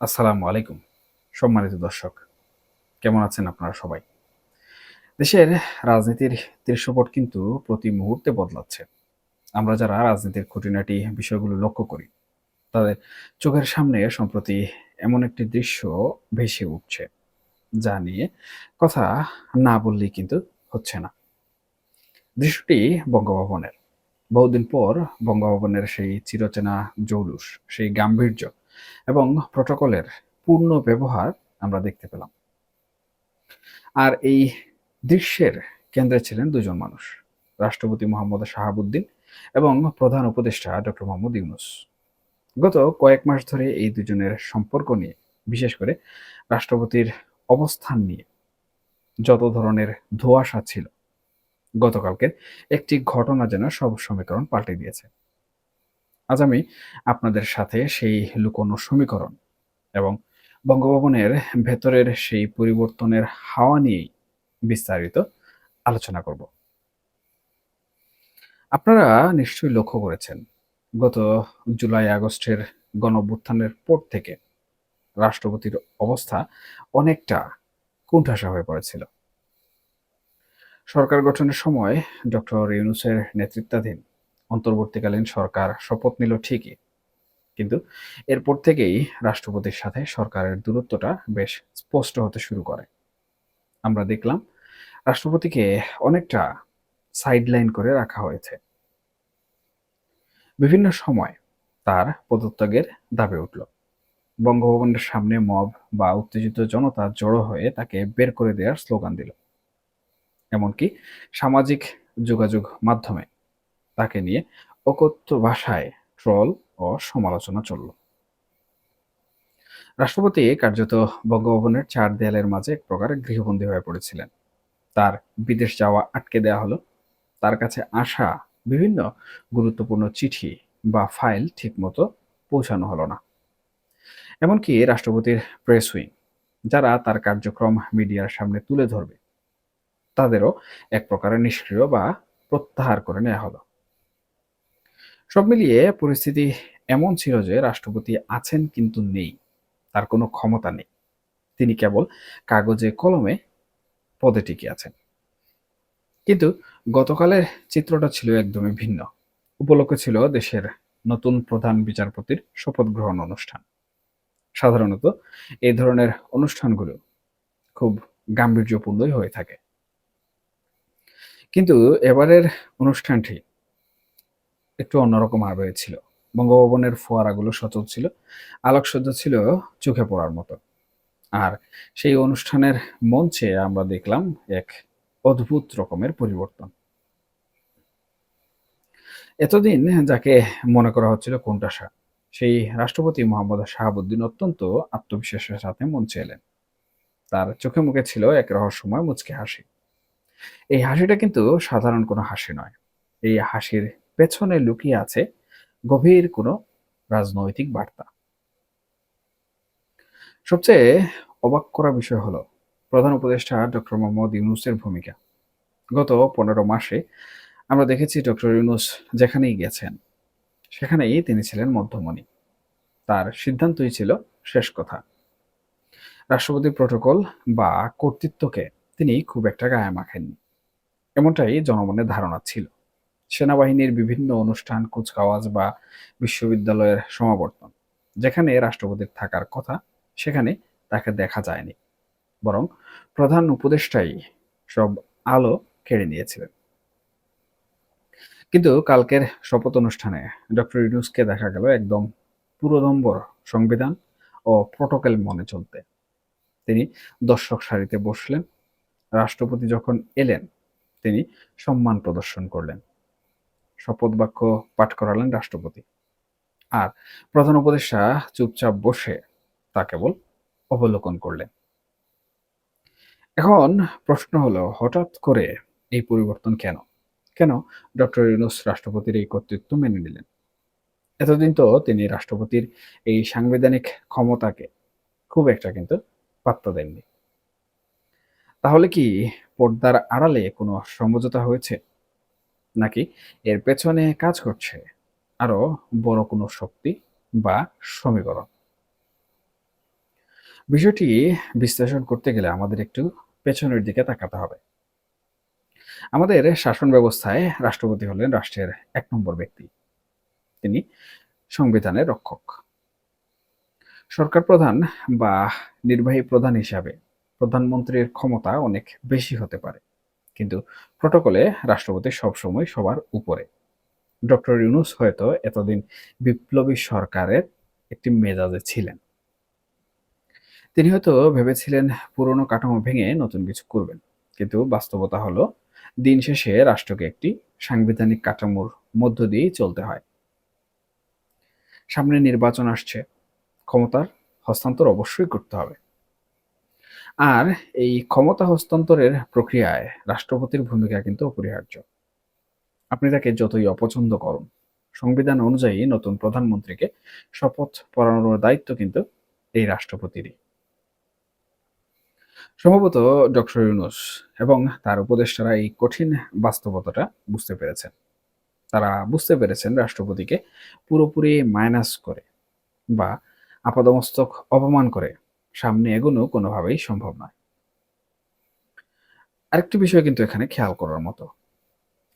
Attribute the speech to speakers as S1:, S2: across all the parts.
S1: আসসালামু আলাইকুম। সম্মানিত দর্শক, কেমন আছেন আপনারা সবাই? দেশের রাজনীতির দৃশ্যপট কিন্তু প্রতি মুহূর্তে বদলাচ্ছে। আমরা যারা রাজনীতির খুঁটিনাটি বিষয়গুলো লক্ষ্য করি, তাদের চোখের সামনে সম্প্রতি এমন একটি দৃশ্য ভেসে উঠছে, যা নিয়ে কথা না বললেই কিন্তু হচ্ছে না। দৃশ্যটি বঙ্গভবনের। বহুদিন পর বঙ্গভবনের সেই চিরচেনা জৌলুস, সেই গাম্ভীর্য এবং প্রটোকলের পূর্ণ ব্যবহার আমরা দেখতে পেলাম। আর এই দৃশ্যের কেন্দ্রে ছিলেন দুজন মানুষ, রাষ্ট্রপতি মোহাম্মদ শাহাবুদ্দিন এবং প্রধান উপদেষ্টা ডক্টর মোহাম্মদ ইউনুস। গত কয়েক মাস ধরে এই দুজনের সম্পর্ক নিয়ে, বিশেষ করে রাষ্ট্রপতির অবস্থান নিয়ে যত ধরনের ধোঁয়াশা ছিল, গতকালকের একটি ঘটনা যেন সব সমীকরণ পাল্টে দিয়েছে। আজ আমি আপনাদের সাথে সেই লুকোনো সমীকরণ এবং বঙ্গভবনের ভেতরের সেই পরিবর্তনের হাওয়া নিয়েই বিস্তারিত আলোচনা করব। আপনারা নিশ্চয়ই লক্ষ্য করেছেন, গত জুলাই আগস্টের গণঅভ্যুত্থানের পর থেকে রাষ্ট্রপতির অবস্থা অনেকটা কোণঠাসা হয়ে পড়েছিল। সরকার গঠনের সময় ডক্টর ইউনূসের নেতৃত্বাধীন অন্তর্বর্তীকালীন সরকার শপথ নিল ঠিকই, কিন্তু এরপর থেকেই রাষ্ট্রপতির সাথে সরকারের দূরত্বটা বেশ স্পষ্ট হতে শুরু করে। আমরা দেখলাম রাষ্ট্রপতিকে অনেকটা সাইডলাইন করে রাখা হয়েছে। বিভিন্ন সময় তার পদত্যাগের দাবি উঠল। বঙ্গভবনের সামনে মব বা উত্তেজিত জনতা জড়ো হয়ে তাকে বের করে দেওয়ার স্লোগান দিল। এমনকি সামাজিক যোগাযোগ মাধ্যমে তাকে নিয়ে অকথ্য ভাষায় ট্রল ও সমালোচনা চলল। রাষ্ট্রপতি কার্যত বঙ্গভবনের চার দেয়ালের মাঝে এক প্রকার গৃহবন্দী হয়ে পড়েছিলেন। তার বিদেশ যাওয়া আটকে দেওয়া হলো। তার কাছে আসা বিভিন্ন গুরুত্বপূর্ণ চিঠি বা ফাইল ঠিকমতো পৌঁছানো হলো না। এমনকি রাষ্ট্রপতির প্রেস উইং, যারা তার কার্যক্রম মিডিয়ার সামনে তুলে ধরবে, তাদেরও এক প্রকারের নিষ্ক্রিয় বা প্রত্যাহার করে নেওয়া হলো। সব মিলিয়ে পরিস্থিতি এমন ছিল যে রাষ্ট্রপতি আছেন কিন্তু নেই, তার কোনো ক্ষমতা নেই। তিনি কেবল কাগজে কলমে পদে টিকে আছেন। কিন্তু গতকালের চিত্রটা ছিল একদমই ভিন্ন। উপলক্ষ ছিল দেশের নতুন প্রধান বিচারপতির শপথ গ্রহণ অনুষ্ঠান। সাধারণত এই ধরনের অনুষ্ঠানগুলো খুব গাম্ভীর্যপূর্ণই হয়ে থাকে, কিন্তু এবারের অনুষ্ঠানটি একটু অন্যরকম আবহে ছিল। বঙ্গভবনের ফোয়ারাগুলো সচল ছিল, আলোকসজ্জা ছিল চোখে পড়ার মতো। আর সেই অনুষ্ঠানের মঞ্চে আমরা দেখলাম এক অদ্ভুত রকমের পরিবর্তন। এতদিন যাকে মনে করা হচ্ছিল কোণঠাসা, সেই রাষ্ট্রপতি মোহাম্মদ শাহাবুদ্দিন অত্যন্ত আত্মবিশ্বাসের সাথে মঞ্চে এলেন। তার চোখে মুখে ছিল এক রহস্যময় মুচকি হাসি। এই হাসিটা কিন্তু সাধারণ কোনো হাসি নয়। এই হাসির পেছনে লুকিয়ে আছে গভীর কোনো রাজনৈতিক বার্তা। সবচেয়ে অবাক করা বিষয় হলো প্রধান উপদেষ্টা ডক্টর মোহাম্মদ ইউনূসের ভূমিকা। গত ১৫ মাসে আমরা দেখেছি ডক্টর ইউনূস যেখানেই গেছেন, সেখানেই তিনি ছিলেন মধ্যমণি। তার সিদ্ধান্তই ছিল শেষ কথা। রাষ্ট্রপতির প্রটোকল বা কর্তৃত্বকে তিনি খুব একটা গায়ে মাখেননি, এমনটাই জনমনের ধারণা ছিল। সেনাবাহিনীর বিভিন্ন অনুষ্ঠান, কুচকাওয়াজ বা বিশ্ববিদ্যালয়ের সমাবর্তন, যেখানে রাষ্ট্রপতির থাকার কথা, সেখানে তাকে দেখা যায়নি। বরং প্রধান উপদেষ্টাই সব আলো কেড়ে নিয়েছিলেন। কিন্তু কালকের শপথ অনুষ্ঠানে ডক্টর ইউনূসকে দেখা গেল একদম পুরোদম্বর সংবিধান ও প্রটোকল মনে চলতে। তিনি দর্শক সারিতে বসলেন। রাষ্ট্রপতি যখন এলেন, তিনি সম্মান প্রদর্শন করলেন। শপথ বাক্য পাঠ করালেন রাষ্ট্রপতি। আর প্রধান উপদেষ্টা চুপচাপ বসে তা কেবল অবলোকন করলেন। এখন প্রশ্ন হলো, হঠাৎ করে এই পরিবর্তন কেন? কেন ডক্টর ইউনূস রাষ্ট্রপতির এই কর্তৃত্ব মেনে নিলেন? এতদিন তো তিনি রাষ্ট্রপতির এই সাংবিধানিক ক্ষমতাকে খুব একটা কিন্তু পাত্তা দেননি। তাহলে কি পর্দার আড়ালে কোনো সমঝোতা হয়েছে? নাকি এর পেছনে কাজ করছে আরো বড় কোনো শক্তি বা সমীকরণ? বিষয়টি বিশ্লেষণ করতে গেলে আমাদের একটু পেছনের দিকে তাকাতে হবে। আমাদের শাসন ব্যবস্থায় রাষ্ট্রপতি হলেন রাষ্ট্রের ১ নম্বর ব্যক্তি। তিনি সংবিধানের রক্ষক। সরকার প্রধান বা নির্বাহী প্রধান হিসাবে প্রধানমন্ত্রীর ক্ষমতা অনেক বেশি হতে পারে। কিন্তু প্রটোকলে রাষ্ট্রপতি সবসময় সবার উপরে। ডক্টর ইউনূস হয়তো এতদিন বিপ্লবী সরকারের একটি মেজাজে ছিলেন। তিনি হয়তো ভেবেছিলেন পুরনো কাঠামো ভেঙে নতুন কিছু করবেন। কিন্তু বাস্তবতা হলো দিন শেষে রাষ্ট্রকে একটি সাংবিধানিক কাঠামোর মধ্য দিয়েই চলতে হয়। সামনে নির্বাচন আসছে, ক্ষমতার হস্তান্তর অবশ্যই করতে হবে। আর এই ক্ষমতা হস্তান্তরের প্রক্রিয়ায় রাষ্ট্রপতির ভূমিকা কিন্তু অপরিহার্য। আপনি তাকে যতই অপছন্দ করুন, সংবিধান অনুযায়ী নতুন প্রধানমন্ত্রীকে শপথ পড়ানোর দায়িত্ব কিন্তু এই রাষ্ট্রপতিরই। সম্ভবত ডক্টর ইউনূস এবং তার উপদেষ্টারা এই কঠিন বাস্তবতাটা বুঝতে পেরেছেন। তারা বুঝতে পেরেছেন রাষ্ট্রপতিকে পুরোপুরি মাইনাস করে বা আপাদমস্তক অপমান করে সামনে এগোনো কোনোভাবেই সম্ভব নয়। আরেকটি বিষয় কিন্তু এখানে খেয়াল করার মতো।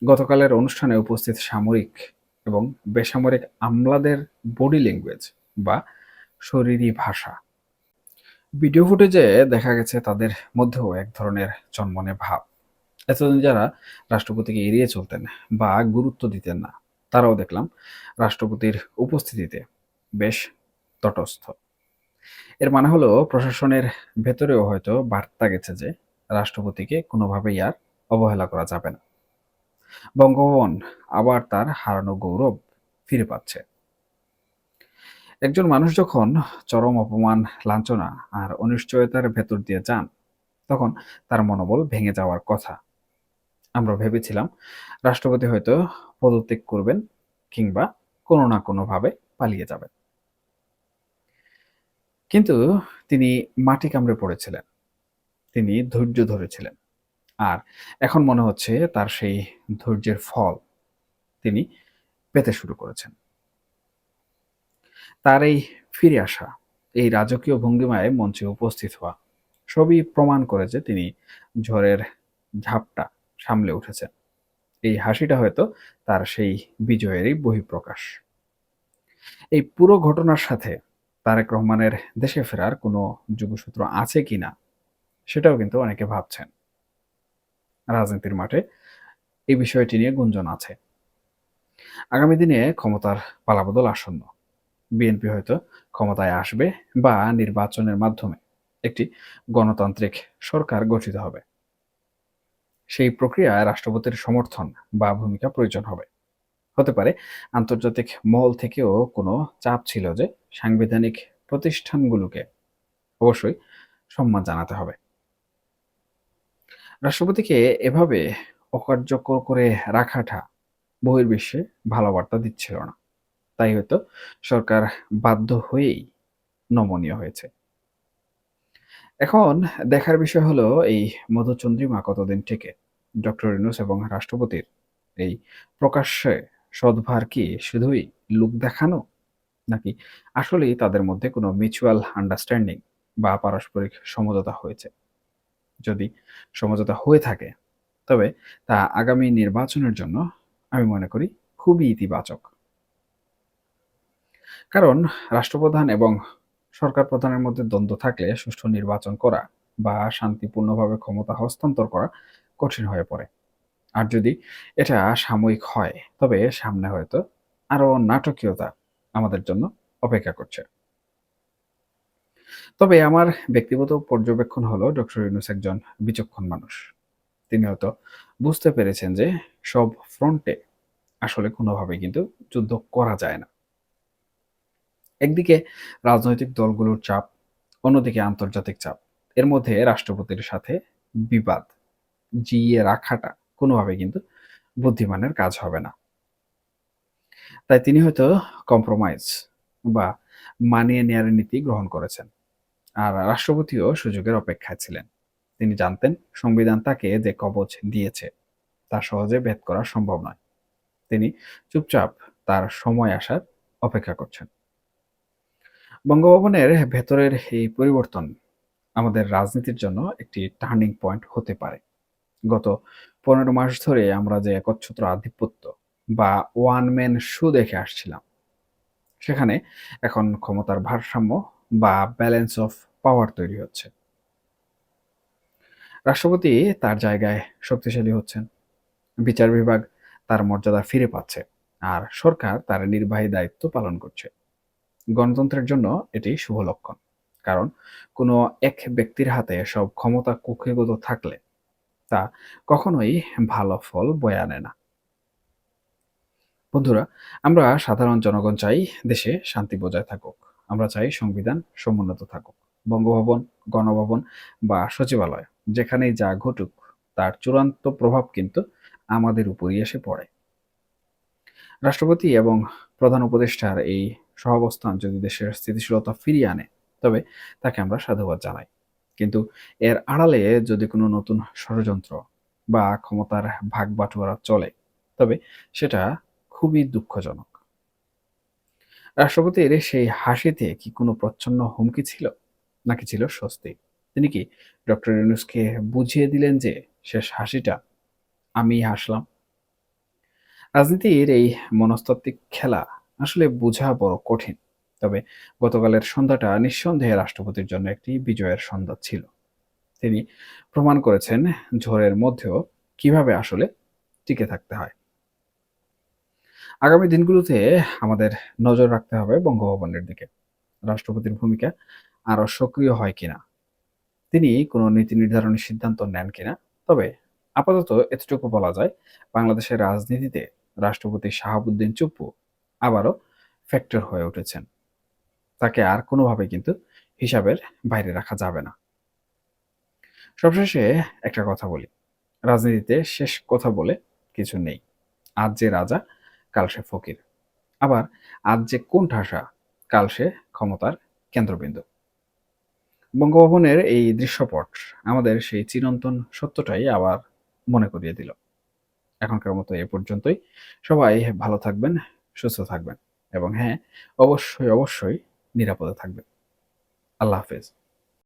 S1: গতকালের অনুষ্ঠানে উপস্থিত সামরিক এবং বেসামরিক আমলাদের বডি ল্যাঙ্গুয়েজ বা শরীরী ভাষা, ভিডিও ফুটেজে দেখা গেছে তাদের মধ্যেও এক ধরনের চনমনে ভাব। এতদিন যারা রাষ্ট্রপতিকে এড়িয়ে চলতেন বা গুরুত্ব দিতেন না, তারাও দেখলাম রাষ্ট্রপতির উপস্থিতিতে বেশ তটস্থ। এর মানে হলো প্রশাসনের ভেতরেও হয়তো বার্তা গেছে যে রাষ্ট্রপতিকে কোনোভাবেই আর অবহেলা করা যাবে না। বঙ্গভবন আবার তার হারানো গৌরব ফিরে পাচ্ছে। একজন মানুষ যখন চরম অপমান, লাঞ্ছনা আর অনিশ্চয়তার ভেতর দিয়ে যান, তখন তার মনোবল ভেঙে যাওয়ার কথা। আমরা ভেবেছিলাম রাষ্ট্রপতি হয়তো পদত্যাগ করবেন কিংবা কোনো না কোনোভাবে পালিয়ে যাবেন। কিন্তু তিনি মাটি কামড়ে পড়েছিলেন। তিনি ধৈর্য ধরেছিলেন। আর এখন মনে হচ্ছে তার সেই ধৈর্যের ফল তিনি পেতে শুরু করেছেন। তার এই ফিরে আসা, এই রাজকীয় ভঙ্গিমায় মঞ্চে উপস্থিত হওয়া, সবই প্রমাণ করে যে তিনি ঝড়ের ঝাপটা সামলে উঠেছেন। এই হাসিটা হয়তো তার সেই বিজয়েরই বহিঃপ্রকাশ। এই পুরো ঘটনার সাথে তারেক রহমানের দেশে ফেরার কোনো যোগসূত্র আছে কিনা সেটাও কিন্তু অনেকে ভাবছেন। রাজনীতির মাঠে এই বিষয়টি নিয়ে গুঞ্জন আছে। আগামী দিনে ক্ষমতার পালাবদল আসন্ন। বিএনপি হয়তো ক্ষমতায় আসবে বা নির্বাচনের মাধ্যমে একটি গণতান্ত্রিক সরকার গঠিত হবে। সেই প্রক্রিয়ায় রাষ্ট্রপতির সমর্থন বা ভূমিকা প্রয়োজন হবে। হতে পারে আন্তর্জাতিক মহল থেকেও কোনো চাপ ছিল যে সাংবিধানিক প্রতিষ্ঠানগুলোকে অবশ্যই সম্মান জানাতে হবে। রাষ্ট্রপতিকে এভাবে অকার্যকর করে রাখাটা বহির্বিশ্বে ভালো বার্তা দিচ্ছিল না। তাই হয়তো সরকার বাধ্য হয়েই নমনীয় হয়েছে। এখন দেখার বিষয় হলো এই মধুচন্দ্রিমা কতদিন টেকে। ডক্টর ইউনূস এবং রাষ্ট্রপতির এই প্রকাশ্যে সদ্ভার কি শুধুই লোক দেখানো, নাকি আসলেই তাদের মধ্যে কোনো মিউচুয়াল আন্ডারস্ট্যান্ডিং বা পারস্পরিক সমঝোতা হয়েছে? যদি সমঝোতা হয়ে থাকে, তবে তা আগামী নির্বাচনের জন্য আমি মনে করি খুবই ইতিবাচক। কারণ রাষ্ট্রপ্রধান এবং সরকার প্রধানের মধ্যে দ্বন্দ্ব থাকলে সুষ্ঠু নির্বাচন করা বা শান্তিপূর্ণভাবে ক্ষমতা হস্তান্তর করা কঠিন হয়ে পড়ে। আর যদি এটা সাময়িক হয়, তবে সামনে হয়তো আরো নাটকীয়তা আমাদের জন্য অপেক্ষা করছে। তবে আমার ব্যক্তিগত পর্যবেক্ষণ হলো ডক্টর ইউনূস একজন বিচক্ষণ মানুষ। তিনি হয়তো বুঝতে পেরেছেন যে সব ফ্রন্টে আসলে কোনোভাবে কিন্তু যুদ্ধ করা যায় না। একদিকে রাজনৈতিক দলগুলোর চাপ, অন্যদিকে আন্তর্জাতিক চাপ। এর মধ্যে রাষ্ট্রপতির সাথে বিবাদ জিইয়ে রাখাটা কোনোভাবে কিন্তু বুদ্ধিমানের কাজ হবে না। তাই তিনি হয়তো কম্প্রোমাইজ বা মানিয়ে নেয়ার নীতি গ্রহণ করেছেন। আর রাষ্ট্রপতিও সুযোগের অপেক্ষায় ছিলেন। তিনি জানতেন সংবিধান তাকে যে কবচ দিয়েছে তা সহজে ভেদ করা সম্ভব নয়। তিনি চুপচাপ তার সময় আসার অপেক্ষা করছেন। বঙ্গভবনের ভেতরের এই পরিবর্তন আমাদের রাজনীতির জন্য একটি টার্নিং পয়েন্ট হতে পারে। গত ১৫ মাস ধরে আমরা যে একচ্ছত্র আধিপত্য বা ওয়ান ম্যান শো দেখে আসছিলাম, সেখানে এখন ক্ষমতার ভারসাম্য বা ব্যালেন্স অফ পাওয়ার তৈরি হচ্ছে। রাষ্ট্রপতি তার জায়গায় শক্তিশালী হচ্ছেন, বিচার বিভাগ তার মর্যাদা ফিরে পাচ্ছে, আর সরকার তার নির্বাহী দায়িত্ব পালন করছে। গণতন্ত্রের জন্য এটি শুভ লক্ষণ, কারণ কোনো এক ব্যক্তির হাতে সব ক্ষমতা কক্ষিগত থাকলে তা কখনোই ভালো ফল বয়ে আনে না। বন্ধুরা, আমরা সাধারণ জনগণ চাই দেশে শান্তি বজায় থাকুক। আমরা চাই সংবিধান সমুন্নত থাকুক। বঙ্গভবন, গণভবন বা সচিবালয়, যেখানেই যা ঘটুক, তার চূড়ান্ত প্রভাব কিন্তু আমাদের উপরই এসে পড়ে। রাষ্ট্রপতি এবং প্রধান উপদেষ্টার এই সহাবস্থান যদি দেশের স্থিতিশীলতা ফিরিয়ে আনে, তবে তাকে আমরা সাধুবাদ জানাই। কিন্তু এর আড়ালে যদি কোনো নতুন ষড়যন্ত্র বা ক্ষমতার ভাগ বাটোয়ারা চলে, তবে সেটা খুবই দুঃখজনক। রাষ্ট্রপতির সেই হাসিতে কি কোনো প্রচ্ছন্ন হুমকি ছিল, নাকি ছিল স্বস্তি? তিনি কি ডক্টর ইউনূসকে বুঝিয়ে দিলেন যে শেষ হাসিটা আমিই হাসলাম? রাজনীতির এই মনস্তাত্ত্বিক খেলা আসলে বোঝা বড় কঠিন। তবে গতকালের সন্ধ্যাটা নিঃসন্দেহে রাষ্ট্রপতির জন্য একটি বিজয়ের সন্ধ্যা ছিল। তিনি প্রমাণ করেছেন ঝড়ের মধ্যেও কিভাবে আসলে টিকে থাকতে হয়। আগামী দিনগুলোতে আমাদের নজর রাখতে হবে বঙ্গভবনের দিকে। রাষ্ট্রপতির ভূমিকা আরো সক্রিয় হয় কিনা, তিনি কোনো নীতি নির্ধারণী সিদ্ধান্ত নেন কিনা। তবে আপাতত এতটুকু বলা যায়, বাংলাদেশের রাজনীতিতে রাষ্ট্রপতি শাহাবুদ্দিন চুপ্পু আবারও ফ্যাক্টর হয়ে উঠেছেন। তাকে আর কোনোভাবে কিন্তু হিসাবের বাইরে রাখা যাবে না। সবশেষে একটা কথা বলি, রাজনীতিতে শেষ কথা বলে কিছু নেই। আজ যে রাজা, কাল সে ফকির। আবার আজ যে কোণঠাসা, কাল সে ক্ষমতার কেন্দ্রবিন্দু। বঙ্গভবনের এই দৃশ্যপট আমাদের সেই চিরন্তন সত্যটাই আবার মনে করিয়ে দিল। এখনকার মতো এ পর্যন্তই। সবাই ভালো থাকবেন, সুস্থ থাকবেন এবং হ্যাঁ, অবশ্যই নিরাপদে থাকবেন। আল্লাহ হাফেজ।